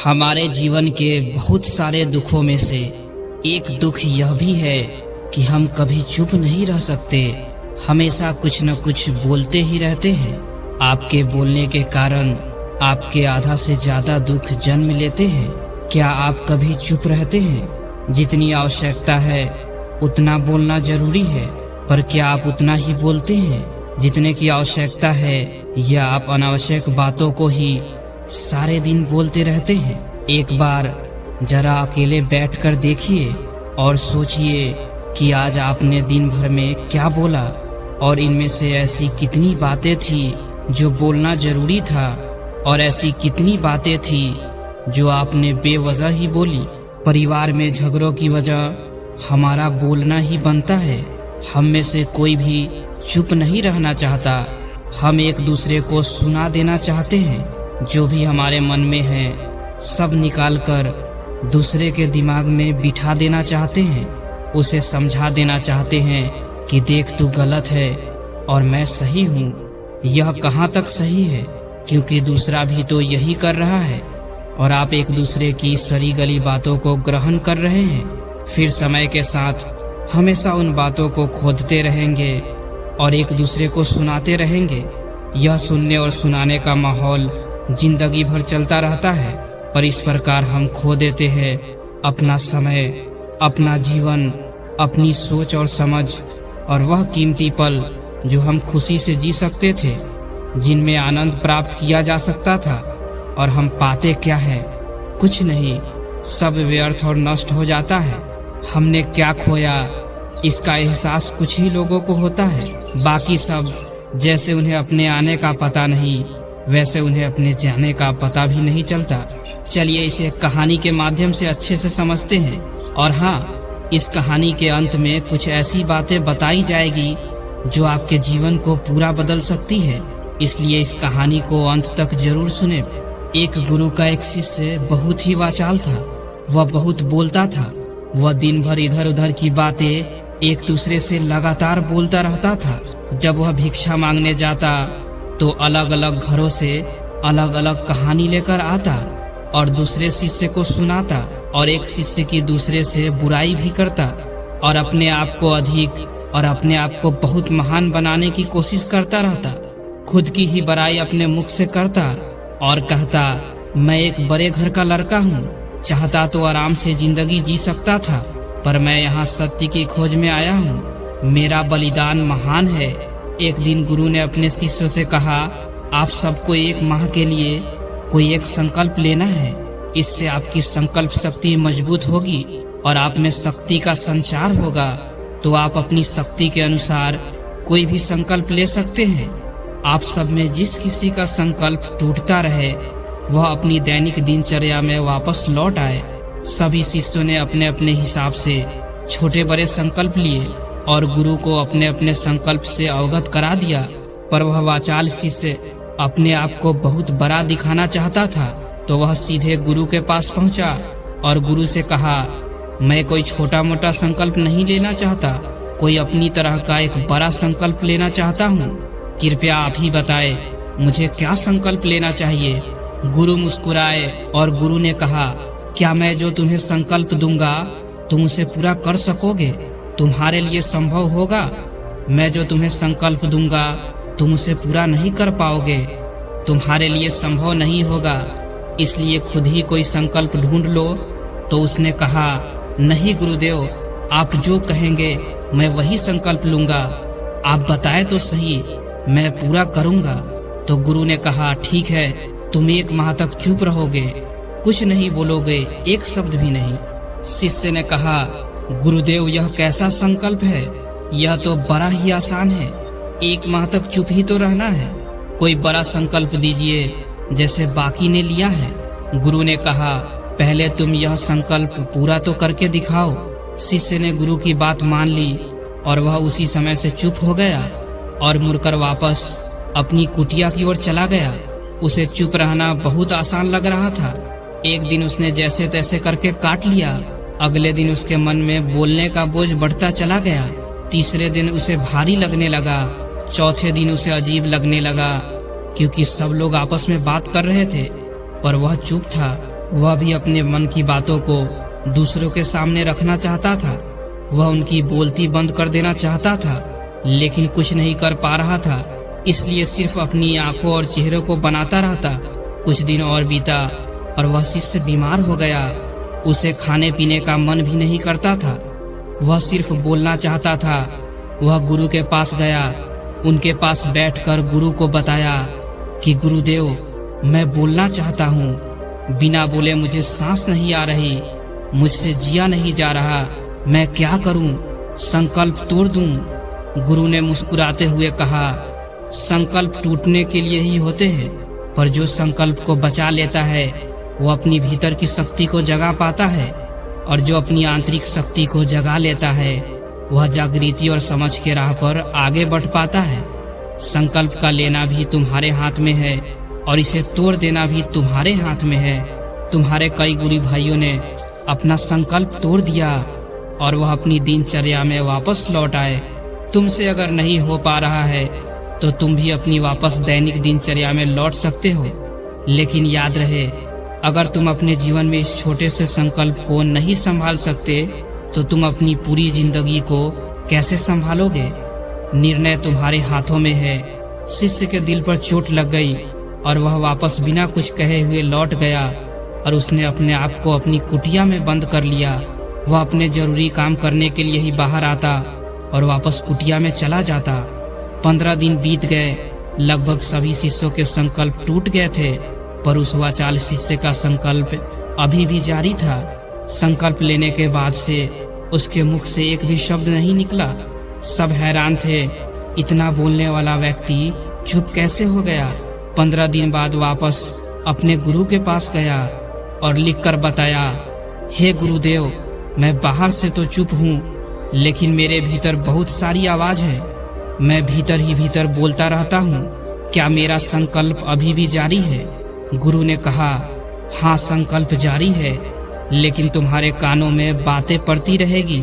हमारे जीवन के बहुत सारे दुखों में से एक दुख यह भी है कि हम कभी चुप नहीं रह सकते, हमेशा कुछ न कुछ बोलते ही रहते हैं। आपके बोलने के कारण आपके आधा से ज्यादा दुख जन्म लेते हैं। क्या आप कभी चुप रहते हैं? जितनी आवश्यकता है उतना बोलना जरूरी है, पर क्या आप उतना ही बोलते हैं जितने की आवश्यकता है, या आप अनावश्यक बातों को ही सारे दिन बोलते रहते हैं? एक बार जरा अकेले बैठकर देखिए और सोचिए कि आज आपने दिन भर में क्या बोला, और इनमें से ऐसी कितनी बातें थी जो बोलना जरूरी था, और ऐसी कितनी बातें थी जो आपने बेवजह ही बोली। परिवार में झगड़ों की वजह हमारा बोलना ही बनता है। हम में से कोई भी चुप नहीं रहना चाहता। हम एक दूसरे को सुना देना चाहते हैं। जो भी हमारे मन में है सब निकालकर दूसरे के दिमाग में बिठा देना चाहते हैं। उसे समझा देना चाहते हैं कि देख तू गलत है और मैं सही हूँ। यह कहाँ तक सही है, क्योंकि दूसरा भी तो यही कर रहा है, और आप एक दूसरे की सड़ी गली बातों को ग्रहण कर रहे हैं। फिर समय के साथ हमेशा उन बातों को खोदते रहेंगे और एक दूसरे को सुनाते रहेंगे। यह सुनने और सुनाने का माहौल जिंदगी भर चलता रहता है, पर इस प्रकार हम खो देते हैं अपना समय, अपना जीवन, अपनी सोच और समझ, और वह कीमती पल जो हम खुशी से जी सकते थे, जिनमें आनंद प्राप्त किया जा सकता था। और हम पाते क्या है? कुछ नहीं, सब व्यर्थ और नष्ट हो जाता है। हमने क्या खोया इसका एहसास कुछ ही लोगों को होता है। बाकी सब जैसे उन्हें अपने आने का पता नहीं, वैसे उन्हें अपने जाने का पता भी नहीं चलता। चलिए इसे कहानी के माध्यम से अच्छे से समझते हैं। और हाँ, इस कहानी के अंत में कुछ ऐसी बातें बताई जाएगी जो आपके जीवन को पूरा बदल सकती है, इसलिए इस कहानी को अंत तक जरूर सुने। एक गुरु का एक शिष्य बहुत ही वाचाल था। वह बहुत बोलता था। वह दिन भर इधर उधर की बातें एक दूसरे से लगातार बोलता रहता था। जब वह भिक्षा मांगने जाता तो अलग अलग घरों से अलग अलग कहानी लेकर आता और दूसरे शिष्य को सुनाता, और एक शिष्य की दूसरे से बुराई भी करता, और अपने आप को अधिक और अपने आप को बहुत महान बनाने की कोशिश करता रहता। खुद की ही बड़ाई अपने मुख से करता और कहता, मैं एक बड़े घर का लड़का हूँ, चाहता तो आराम से जिंदगी जी सकता था, पर मैं यहाँ सत्य की खोज में आया हूँ। मेरा बलिदान महान है। एक दिन गुरु ने अपने शिष्यों से कहा, आप सबको एक माह के लिए कोई एक संकल्प लेना है। इससे आपकी संकल्प शक्ति मजबूत होगी और आप में शक्ति का संचार होगा। तो आप अपनी शक्ति के अनुसार कोई भी संकल्प ले सकते हैं। आप सब में जिस किसी का संकल्प टूटता रहे वह अपनी दैनिक दिनचर्या में वापस लौट आए। सभी शिष्यों ने अपने अपने हिसाब से छोटे बड़े संकल्प लिए और गुरु को अपने अपने संकल्प से अवगत करा दिया। पर वह वाचाल शिष्य अपने आप को बहुत बड़ा दिखाना चाहता था, तो वह सीधे गुरु के पास पहुंचा और गुरु से कहा, मैं कोई छोटा मोटा संकल्प नहीं लेना चाहता, कोई अपनी तरह का एक बड़ा संकल्प लेना चाहता हूँ। कृपया आप ही बताएं, मुझे क्या संकल्प लेना चाहिए? गुरु मुस्कुराए और गुरु ने कहा, क्या मैं जो तुम्हें संकल्प दूंगा तुम उसे पूरा कर सकोगे? तुम्हारे लिए संभव होगा? मैं जो तुम्हें संकल्प दूंगा तुम उसे पूरा नहीं कर पाओगे। तुम्हारे लिए संभव नहीं होगा, इसलिए खुद ही कोई संकल्प ढूंढ लो। तो उसने कहा, नहीं गुरुदेव, आप जो कहेंगे मैं वही संकल्प लूंगा। आप बताएं तो सही, मैं पूरा करूंगा। तो गुरु ने कहा, ठीक है, तुम एक माह तक चुप रहोगे, कुछ नहीं बोलोगे, एक शब्द भी नहीं। शिष्य ने कहा, गुरुदेव यह कैसा संकल्प है? यह तो बड़ा ही आसान है, एक माह तक चुप ही तो रहना है। कोई बड़ा संकल्प दीजिए जैसे बाकी ने लिया है। गुरु ने कहा, पहले तुम यह संकल्प पूरा तो करके दिखाओ। शिष्य ने गुरु की बात मान ली और वह उसी समय से चुप हो गया और मुड़कर वापस अपनी कुटिया की ओर चला गया। उसे चुप रहना बहुत आसान लग रहा था। एक दिन उसने जैसे तैसे करके काट लिया। अगले दिन उसके मन में बोलने का बोझ बढ़ता चला गया। तीसरे दिन उसे भारी लगने लगा। चौथे दिन उसे अजीब लगने लगा, क्योंकि सब लोग आपस में बात कर रहे थे पर वह चुप था। वह भी अपने मन की बातों को दूसरों के सामने रखना चाहता था। वह उनकी बोलती बंद कर देना चाहता था, लेकिन कुछ नहीं कर पा रहा था, इसलिए सिर्फ अपनी आंखों और चेहरों को बनाता रहता। कुछ दिन और बीता और वह शिष्य बीमार हो गया। उसे खाने पीने का मन भी नहीं करता था, वह सिर्फ बोलना चाहता था। वह गुरु के पास गया, उनके पास बैठकर गुरु को बताया कि गुरुदेव, मैं बोलना चाहता हूँ, बिना बोले मुझे सांस नहीं आ रही, मुझसे जिया नहीं जा रहा, मैं क्या करूँ, संकल्प तोड़ दूँ। गुरु ने मुस्कुराते हुए कहा, संकल्प टूटने के लिए ही होते हैं, पर जो संकल्प को बचा लेता है वो अपनी भीतर की शक्ति को जगा पाता है, और जो अपनी आंतरिक शक्ति को जगा लेता है वह जागृति और समझ के राह पर आगे बढ़ पाता है। संकल्प का लेना भी तुम्हारे हाथ में है और इसे तोड़ देना भी तुम्हारे हाथ में है। तुम्हारे कई गुरु भाइयों ने अपना संकल्प तोड़ दिया और वह अपनी दिनचर्या में वापस लौट आए। तुमसे अगर नहीं हो पा रहा है तो तुम भी अपनी वापस दैनिक दिनचर्या में लौट सकते हो। लेकिन याद रहे, अगर तुम अपने जीवन में इस छोटे से संकल्प को नहीं संभाल सकते तो तुम अपनी पूरी जिंदगी को कैसे संभालोगे। निर्णय तुम्हारे हाथों में है। शिष्य के दिल पर चोट लग गई और वह वापस बिना कुछ कहे हुए लौट गया और उसने अपने आप को अपनी कुटिया में बंद कर लिया। वह अपने जरूरी काम करने के लिए ही बाहर आता और वापस कुटिया में चला जाता। 15 दिन बीत गए। लगभग सभी शिष्यों के संकल्प टूट गए थे, पर उस वाचाल शिष्य का संकल्प अभी भी जारी था। संकल्प लेने के बाद से उसके मुख से एक भी शब्द नहीं निकला। सब हैरान थे, इतना बोलने वाला व्यक्ति चुप कैसे हो गया। 15 दिन बाद वापस अपने गुरु के पास गया और लिखकर बताया, हे गुरुदेव, मैं बाहर से तो चुप हूँ, लेकिन मेरे भीतर बहुत सारी आवाज है। मैं भीतर ही भीतर बोलता रहता हूँ। क्या मेरा संकल्प अभी भी जारी है? गुरु ने कहा, हाँ, संकल्प जारी है, लेकिन तुम्हारे कानों में बातें पड़ती रहेगी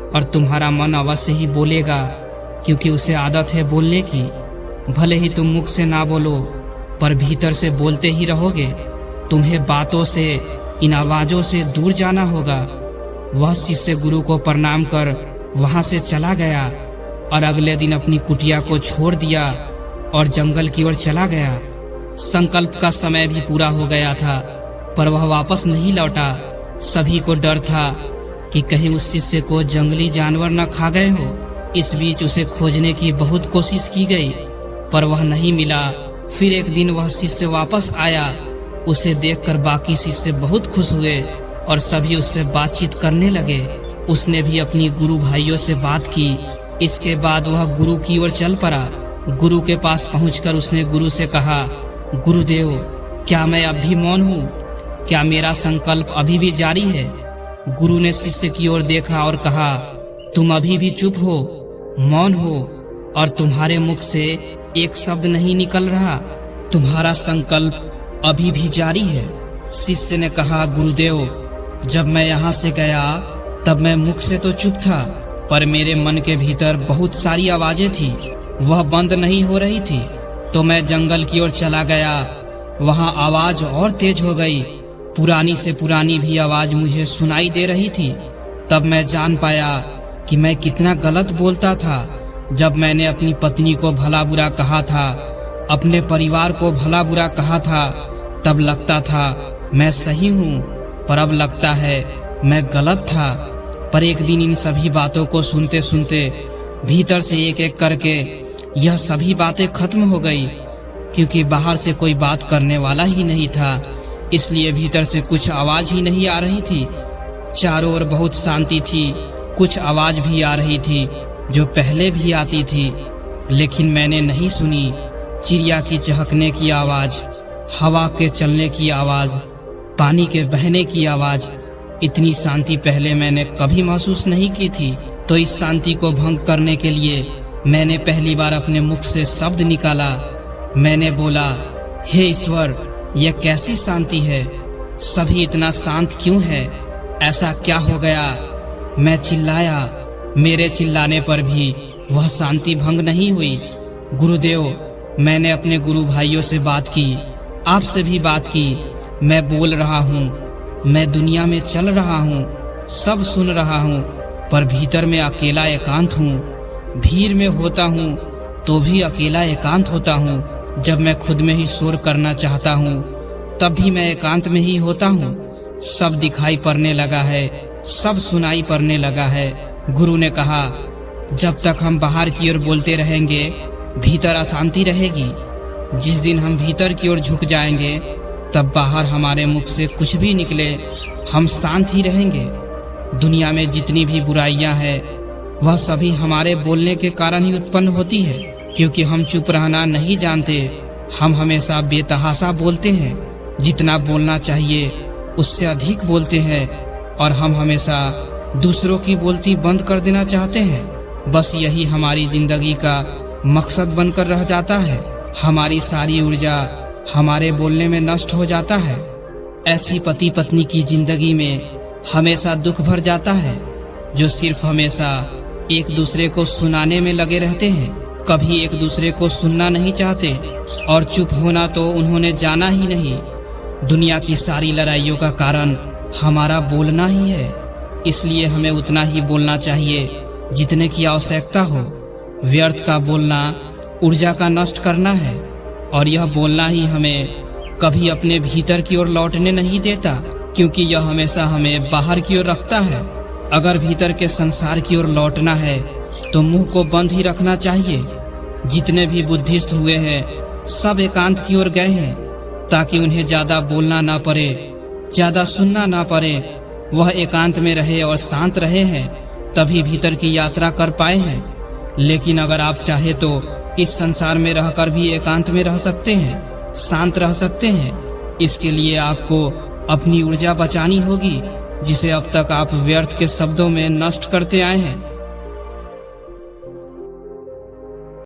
और तुम्हारा मन अवश्य ही बोलेगा, क्योंकि उसे आदत है बोलने की। भले ही तुम मुख से ना बोलो, पर भीतर से बोलते ही रहोगे। तुम्हें बातों से, इन आवाजों से दूर जाना होगा। वह शिष्य गुरु को प्रणाम कर वहां से चला गया और अगले दिन अपनी कुटिया को छोड़ दिया और जंगल की ओर चला गया। संकल्प का समय भी पूरा हो गया था, पर वह वापस नहीं लौटा। सभी को डर था कि कहीं उस शिष्य को जंगली जानवर न खा गए हो। इस बीच उसे खोजने की बहुत कोशिश की गई, पर वह नहीं मिला। फिर एक दिन वह शिष्य वापस आया। उसे देखकर बाकी शिष्य बहुत खुश हुए और सभी उससे बातचीत करने लगे। उसने भी अपनी गुरु भाइयों से बात की। इसके बाद वह गुरु की ओर चल पड़ा। गुरु के पास पहुंचकर उसने गुरु से कहा, गुरुदेव, क्या मैं अब भी मौन हूँ? क्या मेरा संकल्प अभी भी जारी है? गुरु ने शिष्य की ओर देखा और कहा, तुम अभी भी चुप हो, मौन हो, और तुम्हारे मुख से एक शब्द नहीं निकल रहा। तुम्हारा संकल्प अभी भी जारी है। शिष्य ने कहा, गुरुदेव, जब मैं यहाँ से गया तब मैं मुख से तो चुप था, पर मेरे मन के भीतर बहुत सारी आवाजें थी, वह बंद नहीं हो रही थी। तो मैं जंगल की ओर चला गया। वहाँ आवाज और तेज हो गई। पुरानी से पुरानी भी आवाज मुझे सुनाई दे रही थी। तब मैं जान पाया कि मैं कितना गलत बोलता था। जब मैंने अपनी पत्नी को भला बुरा कहा था, अपने परिवार को भला बुरा कहा था, तब लगता था मैं सही हूँ, पर अब लगता है मैं गलत था। पर एक दिन इन सभी बातों को सुनते सुनते भीतर से एक एक करके यह सभी बातें खत्म हो गई, क्योंकि बाहर से कोई बात करने वाला ही नहीं था, इसलिए भीतर से कुछ आवाज ही नहीं आ रही थी। चारों ओर बहुत शांति थी। कुछ आवाज भी आ रही थी जो पहले भी आती थी, लेकिन मैंने नहीं सुनी। चिड़िया की चहकने की आवाज, हवा के चलने की आवाज, पानी के बहने की आवाज। इतनी शांति पहले मैंने कभी महसूस नहीं की थी। तो इस शांति को भंग करने के लिए मैंने पहली बार अपने मुख से शब्द निकाला। मैंने बोला, हे ईश्वर, यह कैसी शांति है? सभी इतना शांत क्यों है? ऐसा क्या हो गया? मैं चिल्लाया। मेरे चिल्लाने पर भी वह शांति भंग नहीं हुई। गुरुदेव, मैंने अपने गुरु भाइयों से बात की, आपसे भी बात की। मैं बोल रहा हूँ, मैं दुनिया में चल रहा हूँ, सब सुन रहा हूँ, पर भीतर में अकेला एकांत हूँ। भीड़ में होता हूँ तो भी अकेला एकांत होता हूँ। जब मैं खुद में ही शोर करना चाहता हूँ तब भी मैं एकांत में ही होता हूँ। सब दिखाई पड़ने लगा है, सब सुनाई पड़ने लगा है। गुरु ने कहा, जब तक हम बाहर की ओर बोलते रहेंगे भीतर अशांति रहेगी। जिस दिन हम भीतर की ओर झुक जाएंगे तब बाहर हमारे मुख से कुछ भी निकले हम शांत ही रहेंगे। दुनिया में जितनी भी बुराइयां हैं वह सभी हमारे बोलने के कारण ही उत्पन्न होती है, क्योंकि हम चुप रहना नहीं जानते। हम हमेशा बेतहाशा बोलते हैं, जितना बोलना चाहिए उससे अधिक बोलते हैं, और हम हमेशा दूसरों की बोलती बंद कर देना चाहते हैं। बस यही हमारी जिंदगी का मकसद बनकर रह जाता है। हमारी सारी ऊर्जा हमारे बोलने में नष्ट हो जाता है। ऐसी पति पत्नी की जिंदगी में हमेशा दुख भर जाता है, जो सिर्फ हमेशा एक दूसरे को सुनाने में लगे रहते हैं, कभी एक दूसरे को सुनना नहीं चाहते, और चुप होना तो उन्होंने जाना ही नहीं। दुनिया की सारी लड़ाइयों का कारण हमारा बोलना ही है, इसलिए हमें उतना ही बोलना चाहिए जितने की आवश्यकता हो। व्यर्थ का बोलना ऊर्जा का नष्ट करना है, और यह बोलना ही हमें कभी अपने भीतर की ओर लौटने नहीं देता, क्योंकि यह हमेशा हमें बाहर की ओर रखता है। अगर भीतर के संसार की ओर लौटना है तो मुंह को बंद ही रखना चाहिए। जितने भी बुद्धिस्ट हुए हैं सब एकांत की ओर गए हैं, ताकि उन्हें ज्यादा बोलना ना पड़े, ज्यादा सुनना ना पड़े। वह एकांत में रहे और शांत रहे हैं, तभी भीतर की यात्रा कर पाए हैं। लेकिन अगर आप चाहे तो इस संसार में रहकर भी एकांत में रह सकते हैं, शांत रह सकते हैं। इसके लिए आपको अपनी ऊर्जा बचानी होगी, जिसे अब तक आप व्यर्थ के शब्दों में नष्ट करते आए हैं।